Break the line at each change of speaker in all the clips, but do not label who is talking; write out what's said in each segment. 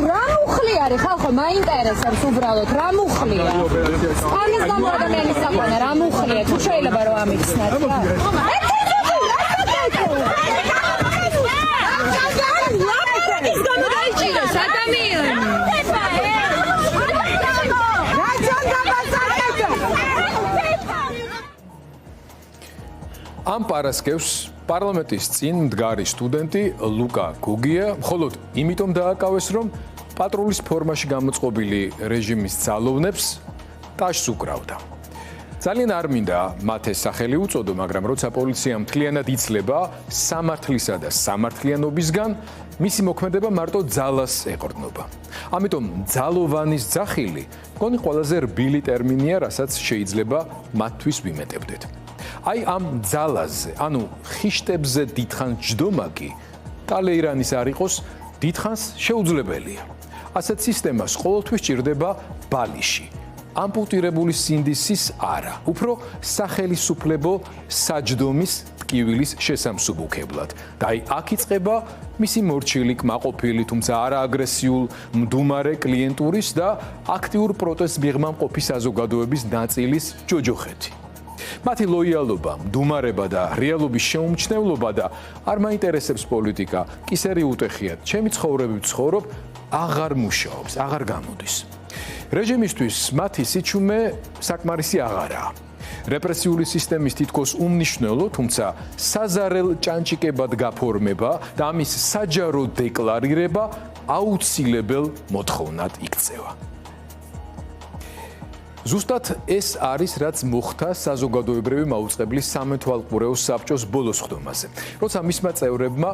რა მუხლი არის ხალხო მაინტერესებს უბრალოდ რა მუხლია ამის გამო ადამიანის საყვანა რა მუხლია თუ შეიძლება რომ ამიხსნათ
ამ პარასკევს პარლამენტის წინ მდგარი სტუდენტი ლუკა გოგია მხოლოდ იმიტომ დააკავეს, რომ პატრულის ფორმაში გამოწყობილი რეჟიმის ძალოვნებს ტაშს უკრავდა. ძალიან არ მინდა მათ ეს სახელი უწოდო, მაგრამ როცა პოლიცია მთლიანად იცლება სამართლისა და სამართლიანობისგან, მისი მოქმედება მარტო ძალას ეყრდნობა. ამიტომ ძალოვანის ძახილი მგონი ყველაზე რბილი ტერმინია, რასაც შეიძლება მათთვის ვიმეტებდეთ. აი ამ ძალაზე, ანუ ხიშტებზე დიდხანს ჯდომა კი ტალეირანის არ იყოს დიდხანს შეუძლებელია. ასეთ სისტემას ყოველთვის ჭირდება ბალიში. ამპუტირებული სინდისის არა, უფრო სახელისუფლებო საჯდომის ტკივილის შესამსუბუქებლად. და აი აქ იწყება მისი მორჩილი, კმაყოფილი, თუმცა არა აგრესიულ, მდუმარე კლიენტურის და აქტიურ პროტესტს მიღმამყოფი საზოგადოების ნაწილის ჯოჯოხეთი. მათი ლოიალობა, მდუმარება და რეალობის შეუმჩნევლობა და არ მაინტერესებს პოლიტიკა, კისერი უტეხიათ, ჩემი ცხოვრები ვცხოვრობ, აღარ მუშაობს, აღარ გამოდის. რეჟიმისთვის მათი სიჩუმე საკმარისი აღარაა. რეპრესიული სისტემის თითქოს უმნიშვნელო, თუმცა საზარელ ჭანჭიკებად გაფორმება და ამის საჯარო დეკლარირება აუცილებელ მოთხოვნად იქცევა. ზუსტად ეს არის, რაც მოხდა საზოგადოებრივი მაუწყებლის სამეთვალყურეო საბჭოს ბოლოს ხდომაზე, როცა მისმა წევრებმა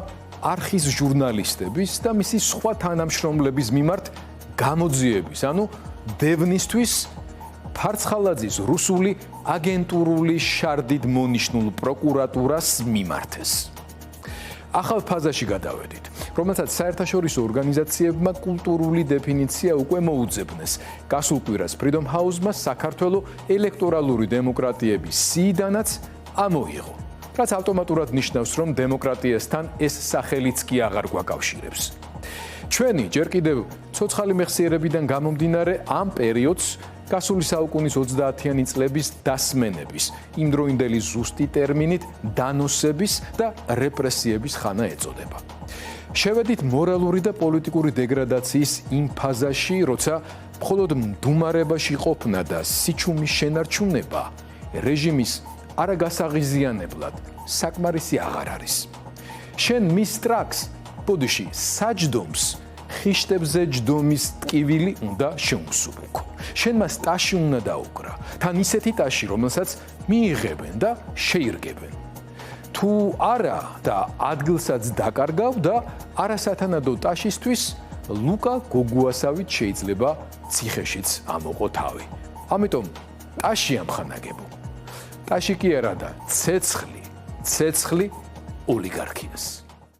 არხის ჟურნალისტების და მისი სხვა თანამშრომლების მიმართ გამოძიების, ანუ დევნისთვის ფარცხალაძის რუსული აგენტურული შარდით მონიშნულ პროკურატურას მიმართეს. ახალ ფაზაში გადავედით, რომელსაც საერთაშორისო ორგანიზაციებმა კულტურული დეფინიცია უკვე მოუძებნეს. გასულ კვირას Freedom House-მა საქართველოს ელექტორალური დემოკრატიების სიიდანაც ამოიღო, რაც ავტომატურად ნიშნავს, რომ დემოკრატიასთან ეს სახელიც კი აღარ გვაკავშირებს. ჩვენი ჯერ კიდევ ცოცხალი მეხსიერებიდან გამომდინარე ამ პერიოდს გასული საუკუნის 30-იანი წლების დასმენების, იმდროინდელი ზუსტი ტერმინით დანოსების და რეპრესიების ხანა ეწოდება. შევედით მორალური და პოლიტიკური დეგრადაციის იმ ფაზაში, როცა მხოლოდ მდუმარებაში ყოფნა და სიჩუმის შენარჩუნება რეჟიმის არაგასაღიზიანებლად საკმარისი აღარ არის. შენ მის ტრაქს ბოდიში საჯდომს ხიშტებზე ჯდომის ტკივილი უნდა შეუმსუბუქო. შენ მას ტაში უნდა დაუკრა, თან ისეთი ტაში, რომელსაც მიიღებენ და შეირგებენ. თუ არა და ადგილსაც დაკარგავ და არასათანადო ტაშისთვის ლუკა გოგუასავით შეიძლება ციხეშიც ამოყო თავი. ამიტომ ტაში ამხანაგებო. ტაში კი არა და ცეცხლი ოლიგარქიას.